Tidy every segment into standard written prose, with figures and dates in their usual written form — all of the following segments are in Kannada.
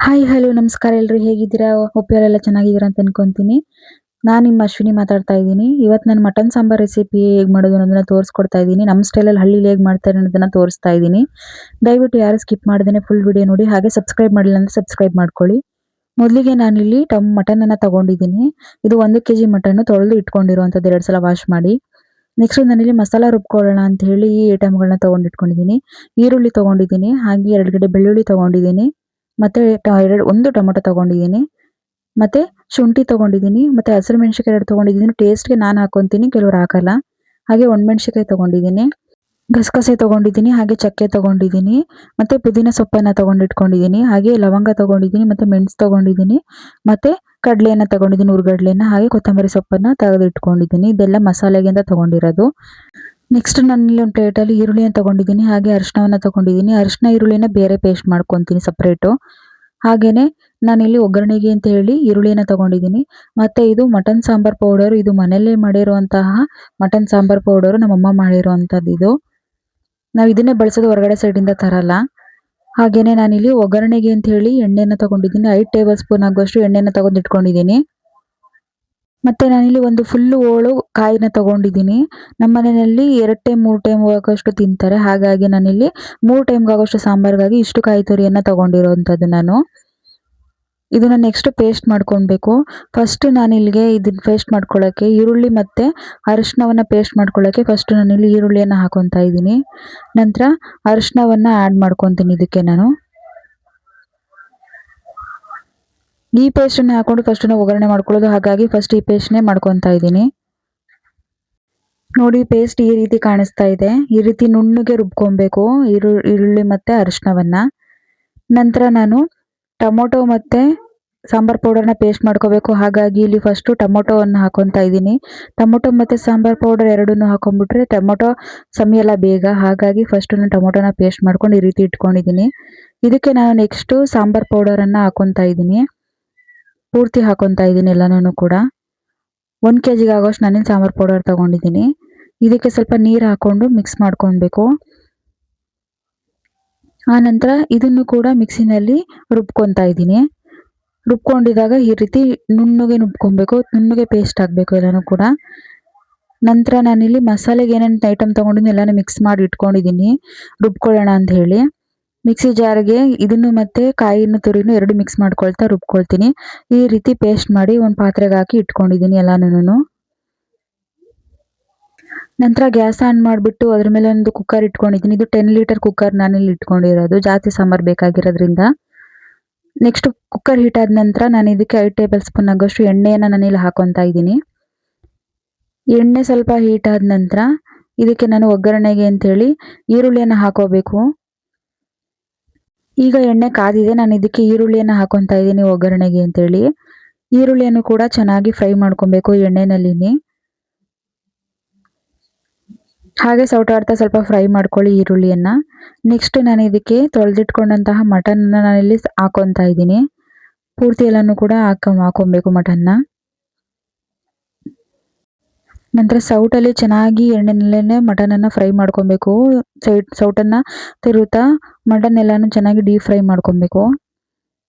ಹಾಯ್ ಹಲೋ ನಮಸ್ಕಾರ ಎಲ್ರು ಹೇಗಿದ್ದೀರಾ? ಹೋಪ್ ಎಲ್ಲ ಚೆನ್ನಾಗಿದ್ದೀರಾ ಅಂತ ಅನ್ಕೊಂತೀನಿ. ನಾನು ನಿಮ್ಮ ಅಶ್ವಿನಿ ಮಾತಾಡ್ತಾ ಇದ್ದೀನಿ. ಇವತ್ತು ನಾನು ಮಟನ್ ಸಾಂಬಾರ್ ರೆಸಿಪಿ ಹೇಗೆ ಮಾಡೋದು ಅನ್ನೋದನ್ನ ತೋರಿಸ್ಕೊಡ್ತಾ ಇದ್ದೀನಿ. ನಮ್ಮ ಸ್ಟೈಲಲ್ಲಿ ಹಳ್ಳಿಲಿ ಹೇಗೆ ಮಾಡ್ತಾರೆ ಅನ್ನೋದನ್ನ ತೋರಿಸ್ತಾ ಇದ್ದೀನಿ. ದಯವಿಟ್ಟು ಯಾರು ಸ್ಕಿಪ್ ಮಾಡ್ದೇನೆ ಫುಲ್ ವಿಡಿಯೋ ನೋಡಿ. ಹಾಗೆ ಸಬ್ಸ್ಕ್ರೈಬ್ ಮಾಡಿಲ್ಲ ಅಂದ್ರೆ ಸಬ್ಸ್ಕ್ರೈಬ್ ಮಾಡ್ಕೊಳ್ಳಿ. ಮೊದಲಿಗೆ ನಾನಿಲ್ಲಿ ಮಟನ್ ಅನ್ನ ತಗೊಂಡಿದ್ದೀನಿ. ಇದು 1 ಕೆಜಿ ಮಟನ್ ತೊಳೆದು ಇಟ್ಕೊಂಡಿರುವಂಥದ್ದು 2 ಸಲ ವಾಶ್ ಮಾಡಿ. ನೆಕ್ಸ್ಟ್ ನಾನಿಲ್ಲಿ ಮಸಾಲ ರುಬ್ಕೊಳ್ಳೋಣ ಅಂತ ಹೇಳಿ ಈ ಐಟಮ್ಗಳನ್ನ ತಗೊಂಡಿಟ್ಕೊಂಡಿದ್ದೀನಿ. ಈರುಳ್ಳಿ ತಗೊಂಡಿದ್ದೀನಿ, ಹಾಗೆ 2 ಗಡ್ಡೆ ಬೆಳ್ಳುಳ್ಳಿ ತಗೊಂಡಿದ್ದೀನಿ. ಮತ್ತೆ ಒಂದು ಟೊಮೊಟೊ ತಗೊಂಡಿದ್ದೀನಿ. ಮತ್ತೆ ಶುಂಠಿ ತಗೊಂಡಿದ್ದೀನಿ. ಮತ್ತೆ ಹಸಿರು ಮೆಣಸಿನಕಾಯಿ 2 ತಗೊಂಡಿದ್ದೀನಿ. ಟೇಸ್ಟ್‌ಗೆ ನಾನು ಹಾಕೊಂತೀನಿ, ಕೆಲವರು ಹಾಕಲ್ಲ. ಹಾಗೆ ಒಣಮೆಣಸಿನಕಾಯಿ ತಗೊಂಡಿದ್ದೀನಿ. ಗಸಗಸೆ ತಗೊಂಡಿದ್ದೀನಿ, ಹಾಗೆ ಚಕ್ಕೆ ತಗೊಂಡಿದ್ದೀನಿ. ಮತ್ತೆ ಪುದೀನ ಸೊಪ್ಪನ್ನ ತಗೊಂಡಿಟ್ಕೊಂಡಿದ್ದೀನಿ. ಹಾಗೆ ಲವಂಗ ತಗೊಂಡಿದ್ದೀನಿ, ಮತ್ತೆ ಮೆಣಸು ತಗೊಂಡಿದ್ದೀನಿ. ಮತ್ತೆ ಕಡಲೆಯನ್ನ ತಗೊಂಡಿದ್ದೀನಿ, ಹುರ್ಗಡ್ಲೆನ. ಹಾಗೆ ಕೊತ್ತಂಬರಿ ಸೊಪ್ಪನ್ನ ತೆಗೆದಿಟ್ಕೊಂಡಿದ್ದೀನಿ. ಇದೆಲ್ಲ ಮಸಾಲೆಗೆ ಅಂತ ತಗೊಂಡಿರೋದು. ನೆಕ್ಸ್ಟ್ ನಾನಿಲ್ಲಿ ಒಂದು ಪ್ಲೇಟಲ್ಲಿ ಈರುಳ್ಳಿಯನ್ನು ತಗೊಂಡಿದ್ದೀನಿ, ಹಾಗೆ ಅರಿಶಿಣವನ್ನ ತಗೊಂಡಿದ್ದೀನಿ. ಅರಿಶಿಣ ಈರುಳ್ಳಿನ ಬೇರೆ ಪೇಸ್ಟ್ ಮಾಡ್ಕೊತೀನಿ ಸಪ್ರೇಟು. ಹಾಗೇನೆ ನಾನಿಲ್ಲಿ ಒಗ್ಗರಣೆಗೆ ಅಂತ ಹೇಳಿ ಈರುಳ್ಳಿನ ತಗೊಂಡಿದ್ದೀನಿ. ಮತ್ತೆ ಇದು ಮಟನ್ ಸಾಂಬಾರ್ ಪೌಡರ್. ಇದು ಮನೆಯಲ್ಲೇ ಮಾಡಿರುವಂತಹ ಮಟನ್ ಸಾಂಬಾರ್ ಪೌಡರು, ನಮ್ಮಮ್ಮ ಮಾಡಿರುವಂಥದ್ದು ಇದು. ನಾವು ಇದನ್ನೇ ಬಳಸೋದು, ಹೊರಗಡೆ ಸೈಡಿಂದ ತರಲ್ಲ. ಹಾಗೇನೆ ನಾನಿಲ್ಲಿ ಒಗ್ಗರಣೆಗೆ ಅಂತ ಹೇಳಿ ಎಣ್ಣೆನ ತಗೊಂಡಿದ್ದೀನಿ. 5 ಟೇಬಲ್ ಸ್ಪೂನ್ ಆಗುವಷ್ಟು ಎಣ್ಣೆನ ತಗೊಂಡಿಟ್ಕೊಂಡಿದ್ದೀನಿ. ಮತ್ತೆ ನಾನಿಲ್ಲಿ ಒಂದು ಫುಲ್ಲು ಹೋಳು ಕಾಯಿನ ತಗೊಂಡಿದ್ದೀನಿ. ನಮ್ಮ ಮನೆಯಲ್ಲಿ 2 ಟೈಮ್ 3 ಟೈಮ್ ಆಗೋಷ್ಟು ತಿಂತಾರೆ. ಹಾಗಾಗಿ ನಾನಿಲ್ಲಿ 3 ಟೈಮ್‌ಗಾಗೋಷ್ಟು ಸಾಂಬಾರಿಗಾಗಿ ಇಷ್ಟು ಕಾಯಿ ತುರಿಯನ್ನ ತಗೊಂಡಿರೋಂಥದ್ದು ನಾನು. ಇದನ್ನ ನೆಕ್ಸ್ಟ್ ಪೇಸ್ಟ್ ಮಾಡ್ಕೊಳ್ಬೇಕು. ಫಸ್ಟ್ ನಾನಿಲ್ಲಿಗೆ ಇದನ್ನ ಪೇಸ್ಟ್ ಮಾಡ್ಕೊಳ್ಳೋಕ್ಕೆ ಈರುಳ್ಳಿ ಮತ್ತೆ ಅರಿಶಿಣವನ್ನ ಪೇಸ್ಟ್ ಮಾಡ್ಕೊಳ್ಳೋಕ್ಕೆ ಫಸ್ಟ್ ನಾನಿಲ್ಲಿ ಈರುಳ್ಳಿಯನ್ನ ಹಾಕೊತಾ ಇದ್ದೀನಿ. ನಂತರ ಅರಿಶಿಣವನ್ನ ಆ್ಯಡ್ ಮಾಡ್ಕೊತೀನಿ ಇದಕ್ಕೆ ನಾನು. ಈ ಪೇಸ್ಟನ್ನ ಹಾಕೊಂಡು ಫಸ್ಟ್ ನಾವು ಒಗ್ಗರಣೆ ಮಾಡ್ಕೊಳ್ಳೋದು. ಹಾಗಾಗಿ ಫಸ್ಟ್ ಈ ಪೇಸ್ಟ್‌ನೇ ಮಾಡ್ಕೊತಾ ಇದ್ದೀನಿ. ನೋಡಿ, ಪೇಸ್ಟ್ ಈ ರೀತಿ ಕಾಣಿಸ್ತಾ ಇದೆ. ಈ ರೀತಿ ನುಣ್ಣಗೆ ರುಬ್ಕೊಬೇಕು ಈರುಳ್ಳಿ ಮತ್ತೆ ಅರಿಶಿಣವನ್ನ. ನಂತರ ನಾನು ಟೊಮೊಟೊ ಮತ್ತೆ ಸಾಂಬಾರ್ ಪೌಡರ್‌ನ ಪೇಸ್ಟ್ ಮಾಡ್ಕೋಬೇಕು. ಹಾಗಾಗಿ ಇಲ್ಲಿ ಫಸ್ಟು ಟೊಮೊಟೊವನ್ನು ಹಾಕೊತಾ ಇದ್ದೀನಿ. ಟೊಮೊಟೊ ಮತ್ತೆ ಸಾಂಬಾರ್ ಪೌಡರ್ ಎರಡನ್ನೂ ಹಾಕೊಂಡ್ಬಿಟ್ರೆ ಟೊಮೊಟೊ ಸವಿಯಲ್ಲ ಬೇಗ. ಹಾಗಾಗಿ ಫಸ್ಟು ನಾನು ಟೊಮೊಟೊನ ಪೇಸ್ಟ್ ಮಾಡ್ಕೊಂಡು ಈ ರೀತಿ ಇಟ್ಕೊಂಡಿದ್ದೀನಿ. ಇದಕ್ಕೆ ನಾನು ನೆಕ್ಸ್ಟು ಸಾಂಬಾರ್ ಪೌಡರನ್ನು ಹಾಕೊತಾ ಇದ್ದೀನಿ. ಪೂರ್ತಿ ಹಾಕೊತಾ ಇದ್ದೀನಿ ಎಲ್ಲನೂ ಕೂಡ. 1 ಕೆಜಿಗೆ ಆಗೋಷ್ಟು ನಾನೇನು ಸಾಂಬಾರ್ ಪೌಡರ್ ತಗೊಂಡಿದ್ದೀನಿ. ಇದಕ್ಕೆ ಸ್ವಲ್ಪ ನೀರು ಹಾಕ್ಕೊಂಡು ಮಿಕ್ಸ್ ಮಾಡ್ಕೊಳ್ಬೇಕು. ಆನಂತರ ಇದನ್ನು ಕೂಡ ಮಿಕ್ಸಿನಲ್ಲಿ ರುಬ್ಕೊತಾ ಇದ್ದೀನಿ. ರುಬ್ಕೊಂಡಿದ್ದಾಗ ಈ ರೀತಿ ನುಣ್ಣಗೆ ರುಬ್ಕೊಬೇಕು, ನುಣ್ಣಗೆ ಪೇಸ್ಟ್ ಆಗಬೇಕು ಎಲ್ಲನೂ ಕೂಡ. ನಂತರ ನಾನಿಲ್ಲಿ ಮಸಾಲೆಗೆ ಏನೇನು ಐಟಮ್ ತೊಗೊಂಡಿದ್ದೀನಿ ಎಲ್ಲನೂ ಮಿಕ್ಸ್ ಮಾಡಿ ಇಟ್ಕೊಂಡಿದ್ದೀನಿ ರುಬ್ಕೊಳ್ಳೋಣ ಅಂತ ಹೇಳಿ. ಮಿಕ್ಸಿ ಜಾರ್ಗೆ ಇದನ್ನು ಮತ್ತೆ ಕಾಯಿನ ತುರಿನೂ 2 ಮಿಕ್ಸ್ ಮಾಡ್ಕೊಳ್ತಾ ರುಬ್ಕೊಳ್ತೀನಿ. ಈ ರೀತಿ ಪೇಸ್ಟ್ ಮಾಡಿ ಒಂದು ಪಾತ್ರೆಗೆ ಹಾಕಿ ಇಟ್ಕೊಂಡಿದ್ದೀನಿ ಎಲ್ಲನೂ. ನಂತರ ಗ್ಯಾಸ್ ಆನ್ ಮಾಡಿಬಿಟ್ಟು ಅದ್ರ ಮೇಲೆ ಒಂದು ಕುಕ್ಕರ್ ಇಟ್ಕೊಂಡಿದ್ದೀನಿ. ಇದು 10 ಲೀಟರ್ ಕುಕ್ಕರ್ ನಾನಿಲ್ಲಿ ಇಟ್ಕೊಂಡಿರೋದು, ಜಾಸ್ತಿ ಸಾಂಬಾರು ಬೇಕಾಗಿರೋದ್ರಿಂದ. ನೆಕ್ಸ್ಟ್ ಕುಕ್ಕರ್ ಹೀಟ್ ಆದ ನಂತರ ನಾನು ಇದಕ್ಕೆ 5 ಟೇಬಲ್ ಸ್ಪೂನ್ ಆಗೋಷ್ಟು ಎಣ್ಣೆಯನ್ನು ನಾನಿಲ್ಲಿ ಹಾಕೊತಾ ಇದ್ದೀನಿ. ಎಣ್ಣೆ ಸ್ವಲ್ಪ ಹೀಟ್ ಆದ ನಂತರ ಇದಕ್ಕೆ ನಾನು ಒಗ್ಗರಣೆಗೆ ಅಂತೇಳಿ ಈರುಳ್ಳಿಯನ್ನು ಹಾಕೋಬೇಕು. ಈಗ ಎಣ್ಣೆ ಕಾದಿದೆ, ನಾನು ಇದಕ್ಕೆ ಈರುಳ್ಳಿಯನ್ನು ಹಾಕೊತಾ ಇದ್ದೀನಿ ಒಗ್ಗರಣೆಗೆ ಅಂತೇಳಿ. ಈರುಳ್ಳಿಯನ್ನು ಕೂಡ ಚೆನ್ನಾಗಿ ಫ್ರೈ ಮಾಡ್ಕೊಬೇಕು ಎಣ್ಣೆನಲ್ಲಿನೇ. ಹಾಗೆ ಸೌಟಾಡ್ತಾ ಸ್ವಲ್ಪ ಫ್ರೈ ಮಾಡ್ಕೊಳ್ಳಿ ಈರುಳ್ಳಿಯನ್ನ. ನೆಕ್ಸ್ಟ್ ನಾನು ಇದಕ್ಕೆ ತೊಳೆದಿಟ್ಕೊಂಡಂತಹ ಮಟನ್ನ ನಾನಿಲ್ಲಿ ಹಾಕೊತಾ ಇದ್ದೀನಿ. ಪೂರ್ತಿ ಎಲ್ಲನೂ ಕೂಡ ಹಾಕೊಬೇಕು ಮಟನ್ನ. ನಂತರ ಸೌಟಲ್ಲಿ ಚೆನ್ನಾಗಿ ಎಣ್ಣೆನಲ್ಲೇ ಮಟನನ್ನು ಫ್ರೈ ಮಾಡ್ಕೊಬೇಕು. ಸೌಟನ್ನು ತಿರುತ್ತಾ ಮಟನ್ ಎಲ್ಲನೂ ಚೆನ್ನಾಗಿ ಡೀಪ್ ಫ್ರೈ ಮಾಡ್ಕೊಬೇಕು.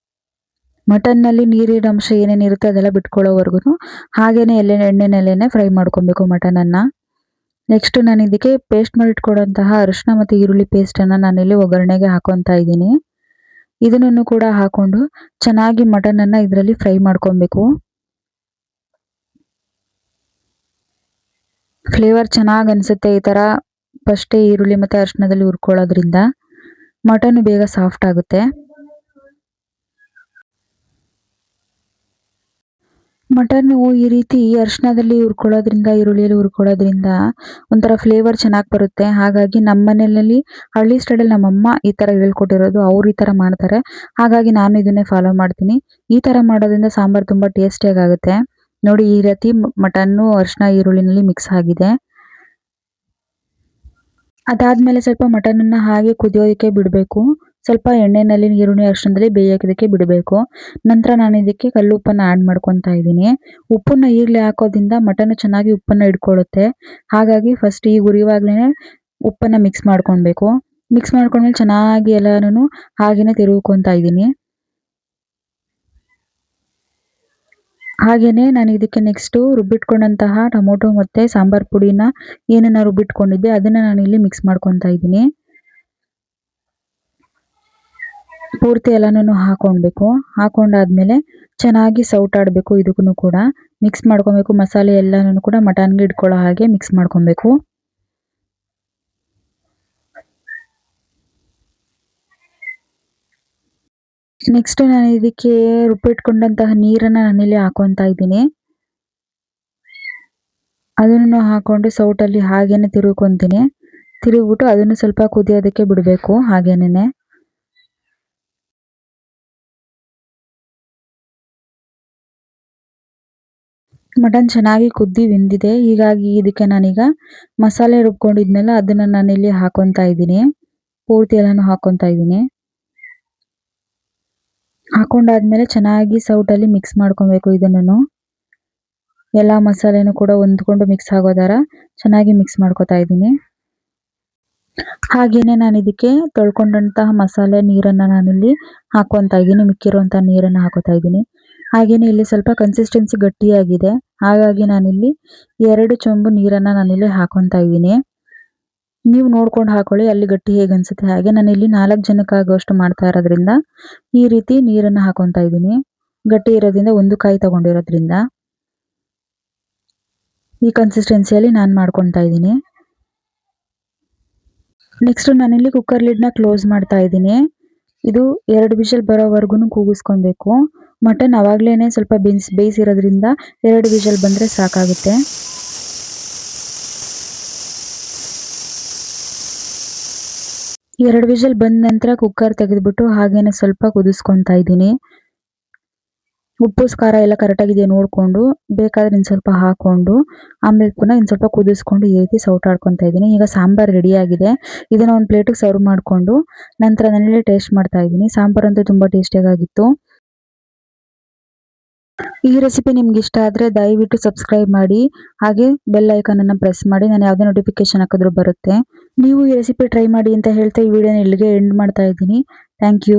ಮಟನ್ನಲ್ಲಿ ನೀರಿನ ಅಂಶ ಏನೇನಿರುತ್ತೆ ಅದೆಲ್ಲ ಬಿಟ್ಕೊಳ್ಳೋವರೆಗೂ ಹಾಗೇನೆ ಎಣ್ಣೆನಲ್ಲೇ ಫ್ರೈ ಮಾಡ್ಕೊಬೇಕು ಮಟನನ್ನು. ನೆಕ್ಸ್ಟ್ ನಾನು ಇದಕ್ಕೆ ಪೇಸ್ಟ್ ಮಾಡಿಟ್ಕೊಡುವಂತಹ ಅರಿಶಿಣ ಮತ್ತು ಈರುಳ್ಳಿ ಪೇಸ್ಟನ್ನು ನಾನಿಲ್ಲಿ ಒಗ್ಗರಣೆಗೆ ಹಾಕೊತಾ ಇದ್ದೀನಿ. ಇದನ್ನು ಕೂಡ ಹಾಕೊಂಡು ಚೆನ್ನಾಗಿ ಮಟನನ್ನು ಇದರಲ್ಲಿ ಫ್ರೈ ಮಾಡ್ಕೊಬೇಕು. ಫ್ಲೇವರ್ ಚೆನ್ನಾಗಿ ಅನಿಸುತ್ತೆ ಈ ಥರ ಫಸ್ಟೇ ಈರುಳ್ಳಿ ಮತ್ತು ಅರಿಶಿಣದಲ್ಲಿ ಹುರ್ಕೊಳ್ಳೋದ್ರಿಂದ. ಮಟನ್ ಬೇಗ ಸಾಫ್ಟ್ ಆಗುತ್ತೆ. ಮಟನ್ನು ಈ ರೀತಿ ಅರಿಶಿಣದಲ್ಲಿ ಹುರ್ಕೊಳ್ಳೋದ್ರಿಂದ, ಈರುಳ್ಳಿಯಲ್ಲಿ ಹುರ್ಕೊಳ್ಳೋದ್ರಿಂದ ಒಂಥರ ಫ್ಲೇವರ್ ಚೆನ್ನಾಗಿ ಬರುತ್ತೆ. ಹಾಗಾಗಿ ನಮ್ಮ ಮನೆಯಲ್ಲಿ ಹಳ್ಳಿ ಸ್ಟೈಲಲ್ಲಿ ನಮ್ಮಮ್ಮ ಈ ಥರ ಹೇಳ್ಕೊಟ್ಟಿರೋದು. ಅವ್ರು ಈ ಥರ ಮಾಡ್ತಾರೆ, ಹಾಗಾಗಿ ನಾನು ಇದನ್ನೇ ಫಾಲೋ ಮಾಡ್ತೀನಿ. ಈ ಥರ ಮಾಡೋದ್ರಿಂದ ಸಾಂಬಾರು ತುಂಬ ಟೇಸ್ಟಿಯಾಗಿ ಆಗುತ್ತೆ. ನೋಡಿ, ಈ ರೀತಿ ಮಟನ್ನು ಅರಿಶಿಣ ಈರುಳ್ಳಿನಲ್ಲಿ ಮಿಕ್ಸ್ ಆಗಿದೆ. ಅದಾದಮೇಲೆ ಸ್ವಲ್ಪ ಮಟನನ್ನು ಹಾಗೆ ಕುದಿಯೋದಕ್ಕೆ ಬಿಡಬೇಕು. ಸ್ವಲ್ಪ ಎಣ್ಣೆಯಲ್ಲಿ ಈರುಳ್ಳಿ ಅರಿಶಿಣದಲ್ಲಿ ಬೇಯೋದಕ್ಕೆ ಬಿಡಬೇಕು. ನಂತರ ನಾನು ಇದಕ್ಕೆ ಕಲ್ಲುಪ್ಪನ್ನು ಆ್ಯಡ್ ಮಾಡ್ಕೊತಾ ಇದ್ದೀನಿ. ಉಪ್ಪನ್ನು ಈಗಲೇ ಹಾಕೋದ್ರಿಂದ ಮಟನ್ ಚೆನ್ನಾಗಿ ಉಪ್ಪನ್ನು ಹಿಡ್ಕೊಳ್ಳುತ್ತೆ. ಹಾಗಾಗಿ ಫಸ್ಟ್ ಈಗ ಉರಿಯುವಾಗಲೇ ಉಪ್ಪನ್ನು ಮಿಕ್ಸ್ ಮಾಡ್ಕೊಳ್ಬೇಕು. ಮಿಕ್ಸ್ ಮಾಡ್ಕೊಂಡ್ಮೇಲೆ ಚೆನ್ನಾಗಿ ಎಲ್ಲನೂ ಹಾಗೆಯೇ ತಿರುವ್ಕೊತಾ ಇದ್ದೀನಿ. ಹಾಗೇನೆ ನಾನು ಇದಕ್ಕೆ ನೆಕ್ಸ್ಟು ರುಬ್ಬಿಟ್ಕೊಂಡಂತಹ ಟೊಮೊಟೊ ಮತ್ತು ಸಾಂಬಾರ್ ಪುಡಿನ ಏನನ್ನ ರುಬ್ಬಿಟ್ಕೊಂಡಿದ್ದೆ ಅದನ್ನು ನಾನಿಲ್ಲಿ ಮಿಕ್ಸ್ ಮಾಡ್ಕೊತಾ ಇದ್ದೀನಿ. ಪೂರ್ತಿ ಎಲ್ಲನೂ ಹಾಕ್ಕೊಳ್ಬೇಕು. ಹಾಕೊಂಡಾದ್ಮೇಲೆ ಚೆನ್ನಾಗಿ ಸೌಟಾಡಬೇಕು. ಇದಕ್ಕೂ ಕೂಡ ಮಿಕ್ಸ್ ಮಾಡ್ಕೊಬೇಕು. ಮಸಾಲೆ ಎಲ್ಲನೂ ಕೂಡ ಮಟನ್ಗೆ ಇಟ್ಕೊಳ್ಳೋ ಹಾಗೆ ಮಿಕ್ಸ್ ಮಾಡ್ಕೊಬೇಕು. ನೆಕ್ಸ್ಟ್ ನಾನು ಇದಕ್ಕೆ ರುಬ್ಬಿಟ್ಕೊಂಡಂತಹ ನೀರನ್ನು ನಾನಿಲ್ಲಿ ಹಾಕೊತಾ ಇದ್ದೀನಿ. ಅದನ್ನು ಹಾಕೊಂಡು ಸೌಟಲ್ಲಿ ಹಾಗೇನೆ ತಿರುಗ್ಕೊಂತೀನಿ. ತಿರುಗ್ಬಿಟ್ಟು ಅದನ್ನು ಸ್ವಲ್ಪ ಕುದಿಯೋದಕ್ಕೆ ಬಿಡಬೇಕು ಹಾಗೇನೆ. ಮಟನ್ ಚೆನ್ನಾಗಿ ಕುದ್ದಿ ಬೆಂದಿದೆ. ಹೀಗಾಗಿ ಇದಕ್ಕೆ ನಾನೀಗ ಮಸಾಲೆ ರುಬ್ಕೊಂಡಿದ್ನಲ್ಲ ಅದನ್ನು ನಾನಿಲ್ಲಿ ಹಾಕೊತಾ ಇದ್ದೀನಿ. ಪೂರ್ತಿ ಎಲ್ಲಾನು ಹಾಕೊತಾ ಇದ್ದೀನಿ. ಹಾಕೊಂಡಾದ್ಮೇಲೆ ಚೆನ್ನಾಗಿ ಸೌಟಲ್ಲಿ ಮಿಕ್ಸ್ ಮಾಡ್ಕೊಬೇಕು ಇದನ್ನು. ಎಲ್ಲ ಮಸಾಲೆನೂ ಕೂಡ ಹೊಂದ್ಕೊಂಡು ಮಿಕ್ಸ್ ಆಗೋ ಥರ ಚೆನ್ನಾಗಿ ಮಿಕ್ಸ್ ಮಾಡ್ಕೊತಾ ಇದ್ದೀನಿ. ಹಾಗೇನೆ ನಾನು ಇದಕ್ಕೆ ತೊಳ್ಕೊಂಡಂತಹ ಮಸಾಲೆ ನೀರನ್ನು ನಾನಿಲ್ಲಿ ಹಾಕೊತಾ ಇದ್ದೀನಿ. ಮಿಕ್ಕಿರುವಂಥ ನೀರನ್ನು ಹಾಕೋತಾ ಇದ್ದೀನಿ. ಹಾಗೇನೆ ಇಲ್ಲಿ ಸ್ವಲ್ಪ ಕನ್ಸಿಸ್ಟೆನ್ಸಿ ಗಟ್ಟಿಯಾಗಿದೆ. ಹಾಗಾಗಿ ನಾನಿಲ್ಲಿ 2 ಚೊಂಬು ನೀರನ್ನು ನಾನಿಲ್ಲಿ ಹಾಕೊತಾ ಇದ್ದೀನಿ. ನೀವು ನೋಡ್ಕೊಂಡು ಹಾಕೊಳ್ಳಿ ಅಲ್ಲಿ ಗಟ್ಟಿ ಹೇಗೆ ಅನ್ಸುತ್ತೆ ಹಾಗೆ. ನಾನಿಲ್ಲಿ 4 ಜನಕ್ಕಾಗುವಷ್ಟು ಮಾಡ್ತಾ ಇರೋದ್ರಿಂದ ಈ ರೀತಿ ನೀರನ್ನು ಹಾಕೊತಾ ಇದ್ದೀನಿ. ಗಟ್ಟಿ ಇರೋದ್ರಿಂದ 1 ಕಾಯಿ ತಗೊಂಡಿರೋದ್ರಿಂದ ಈ ಕನ್ಸಿಸ್ಟೆನ್ಸಿಯಲ್ಲಿ ನಾನು ಮಾಡ್ಕೊತಾ ಇದ್ದೀನಿ. ನೆಕ್ಸ್ಟ್ ನಾನಿಲ್ಲಿ ಕುಕ್ಕರ್ ಲಿಡ್ನ ಕ್ಲೋಸ್ ಮಾಡ್ತಾ ಇದ್ದೀನಿ. ಇದು 2 ವಿಷಲ್ ಬರೋವರೆಗೂ ಕೂಗಿಸ್ಕೊಬೇಕು. ಮಟನ್ ಅವಾಗಲೇ ಸ್ವಲ್ಪ ಬೇಯಿಸಿರೋದ್ರಿಂದ 2 ವಿಷಲ್ ಬಂದರೆ ಸಾಕಾಗುತ್ತೆ. ಎರಡು ವಿಷಲ್ ಬಂದ ನಂತರ ಕುಕ್ಕರ್ ತೆಗೆದುಬಿಟ್ಟು ಹಾಗೇನೆ ಸ್ವಲ್ಪ ಕುದಿಸ್ಕೊತಾ ಇದ್ದೀನಿ. ಉಪ್ಪು ಖಾರ ಎಲ್ಲ ಕರೆಕ್ಟಾಗಿದೆಯಾ ನೋಡಿಕೊಂಡು ಬೇಕಾದರೆ ಇನ್ನು ಸ್ವಲ್ಪ ಹಾಕ್ಕೊಂಡು ಆಮೇಲೆ ಪುನಃ ಇನ್ನು ಸ್ವಲ್ಪ ಕುದಿಸ್ಕೊಂಡು ಈ ರೀತಿ ಸೌಟಾಡ್ಕೊತಾ ಇದ್ದೀನಿ. ಈಗ ಸಾಂಬಾರು ರೆಡಿಯಾಗಿದೆ. ಇದನ್ನು ಒಂದು ಪ್ಲೇಟಿಗೆ ಸರ್ವ್ ಮಾಡಿಕೊಂಡು ನಂತರ ನಾನಿಲ್ಲಿ ಟೇಸ್ಟ್ ಮಾಡ್ತಾ ಇದ್ದೀನಿ. ಸಾಂಬಾರಂತೂ ತುಂಬ ಟೇಸ್ಟಿಯಾಗಿತ್ತು. ಈ ರೆಸಿಪಿ ನಿಮ್ಗೆ ಇಷ್ಟ ಆದರೆ ದಯವಿಟ್ಟು ಸಬ್ಸ್ಕ್ರೈಬ್ ಮಾಡಿ ಹಾಗೆ ಬೆಲ್ ಐಕಾನನ್ನು ಪ್ರೆಸ್ ಮಾಡಿ. ನಾನು ಯಾವುದೇ ನೋಟಿಫಿಕೇಶನ್ ಹಾಕಿದ್ರೂ ಬರುತ್ತೆ. ನೀವು ಈ ರೆಸಿಪಿ ಟ್ರೈ ಮಾಡಿ ಅಂತ ಹೇಳ್ತಾ ಈ ವಿಡಿಯೋನ ಇಲ್ಲಿಗೆ ಎಂಡ್ ಮಾಡ್ತಾ ಇದ್ದೀನಿ. Thank you.